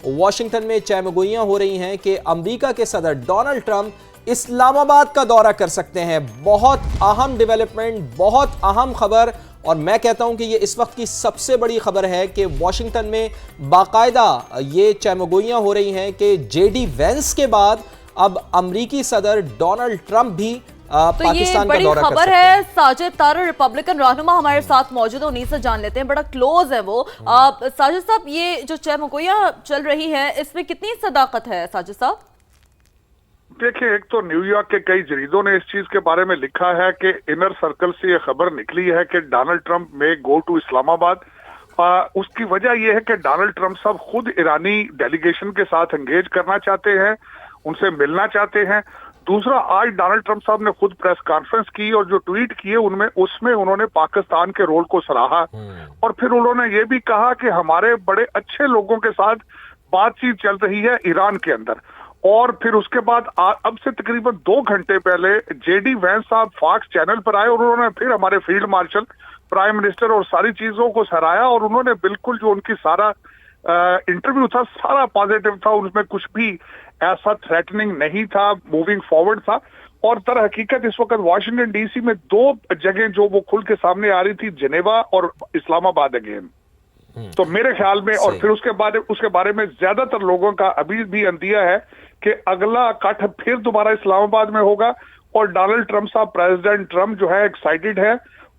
Washington میں چہمگوئیاں ہو رہی ہیں کہ امریکہ کے صدر ڈونلڈ ٹرمپ اسلام آباد کا دورہ کر سکتے ہیں۔ بہت اہم ڈیولپمنٹ، بہت اہم خبر، اور میں کہتا ہوں کہ یہ اس وقت کی سب سے بڑی خبر ہے کہ واشنگٹن میں باقاعدہ یہ چہمگوئیاں ہو رہی ہیں کہ جے ڈی وینس کے بعد اب امریکی صدر ڈونلڈ ٹرمپ بھی پاکستان کا دورہ کر سکتے ہیں۔ تو یہ بڑی خبر ہے۔ ساجد طارق ریپبلکن رہنما ہمارے ساتھ موجود ہیں، انہیں سے جان لیتے ہیں، بڑا کلوز ہے وہ۔ ساجد صاحب، یہ جو چہمگوئیاں چل رہی ہیں اس میں کتنی صداقت ہے ساجد صاحب؟ دیکھیں، ایک تو نیو یارک کے کئی جریدوں نے اس چیز کے بارے میں لکھا ہے کہ انر سرکل سے یہ خبر نکلی ہے کہ ڈونلڈ ٹرمپ میں گو ٹو اسلام آباد۔ اس کی وجہ یہ ہے کہ ڈونلڈ ٹرمپ صاحب خود ایرانی ڈیلیگیشن کے ساتھ انگیج کرنا چاہتے ہیں، ان سے ملنا چاہتے ہیں۔ دوسرا، آج ڈونلڈ ٹرمپ صاحب نے خود پریس کانفرنس کی اور جو ٹویٹ کیے اس میں انہوں نے پاکستان کے رول کو سراہا، اور پھر انہوں نے یہ بھی کہا کہ ہمارے بڑے اچھے لوگوں کے ساتھ بات چیت چل رہی ہے ایران کے اندر۔ اور پھر اس کے بعد اب سے تقریباً 2 گھنٹے پہلے جے ڈی وینس صاحب فاکس چینل پر آئے اور انہوں نے پھر ہمارے فیلڈ مارشل، پرائم منسٹر اور ساری چیزوں کو سراہا، اور انہوں نے بالکل جو ان کی سارا انٹرویو تھا سارا پازیٹیو تھا، ان میں کچھ بھی ایسا تھریٹننگ نہیں تھا، موونگ فارورڈ تھا۔ اور در حقیقت اس وقت واشنگٹن ڈی سی میں 2 جگہیں جو وہ کھل کے سامنے آ رہی تھی، جنیوا اور اسلام آباد اگین۔ تو میرے خیال میں، اور پھر اس کے بارے میں زیادہ تر لوگوں کا ابھی بھی اندیہ ہے کہ اگلا کٹ پھر دوبارہ اسلام آباد میں ہوگا، اور ڈونلڈ ٹرمپ صاحب، پریزیڈنٹ ٹرمپ جو ہے ایکسائٹڈ ہے،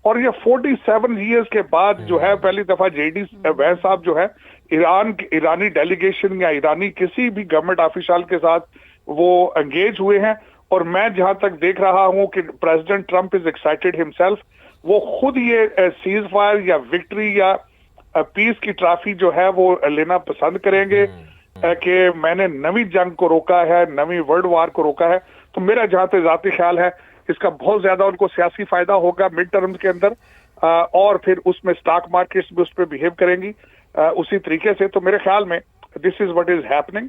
اور یہ 47 ایئرز کے بعد جو ہے پہلی دفعہ جے ڈی وینس صاحب جو ہے ایرانی ڈیلیگیشن یا ایرانی کسی بھی گورنمنٹ آفیشل کے ساتھ وہ انگیج ہوئے ہیں۔ اور میں جہاں تک دیکھ رہا ہوں کہ پریزیڈنٹ ٹرمپ از ایکسائٹڈ ہمسیلف، وہ خود یہ سیز فائر یا وکٹری یا پیس کی ٹرافی جو ہے وہ لینا پسند کریں گے کہ میں نے نئی جنگ کو روکا ہے، نئی ورلڈ وار کو روکا ہے۔ تو میرا جہاں تک ذاتی خیال ہے اس کا بہت زیادہ ان کو سیاسی فائدہ ہوگا مڈ ٹرم کے اندر، اور پھر اس میں سٹاک مارکیٹس بھی اس پہ بیہیو کریں گی اسی طریقے سے۔ تو میرے خیال میں دس از واٹ از ہیپننگ۔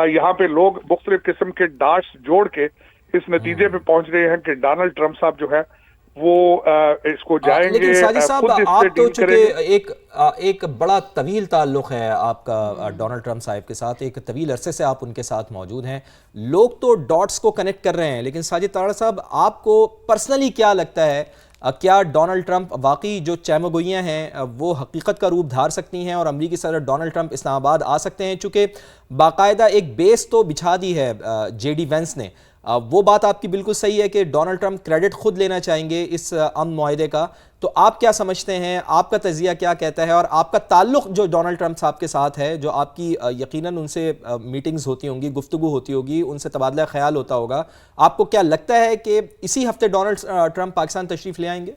یہاں پہ لوگ مختلف قسم کے ڈاٹس جوڑ کے اس نتیجے پہ پہنچ رہے ہیں کہ ڈونلڈ ٹرمپ صاحب جو ہے وہ اس کو جائیں گے۔ لیکن ساجد صاحب، آپ تو چونکہ ایک بڑا طویل تعلق ہے آپ کا ڈونلڈ ٹرمپ صاحب کے ساتھ، ایک طویل عرصے سے آپ ان کے ساتھ موجود ہیں، لوگ تو ڈاٹس کو کنیکٹ کر رہے ہیں، لیکن ساجد طارق صاحب، آپ کو پرسنلی کیا لگتا ہے، کیا ڈونلڈ ٹرمپ واقعی جو چہمگوئیاں ہیں وہ حقیقت کا روپ دھار سکتی ہیں اور امریکی صدر ڈونلڈ ٹرمپ اسلام آباد آ سکتے ہیں؟ چونکہ باقاعدہ ایک بیس تو بچھا دی ہے جے ڈی وینس نے، وہ بات آپ کی بالکل صحیح ہے کہ ڈونلڈ ٹرمپ کریڈٹ خود لینا چاہیں گے اس امن معاہدے کا۔ تو آپ کیا سمجھتے ہیں، آپ کا تجزیہ کیا کہتا ہے، اور آپ کا تعلق جو ڈونلڈ ٹرمپ صاحب کے ساتھ ہے، جو آپ کی یقیناً ان سے میٹنگز ہوتی ہوں گی، گفتگو ہوتی ہوگی، ان سے تبادلہ خیال ہوتا ہوگا، آپ کو کیا لگتا ہے کہ اسی ہفتے ڈونلڈ ٹرمپ پاکستان تشریف لے آئیں گے؟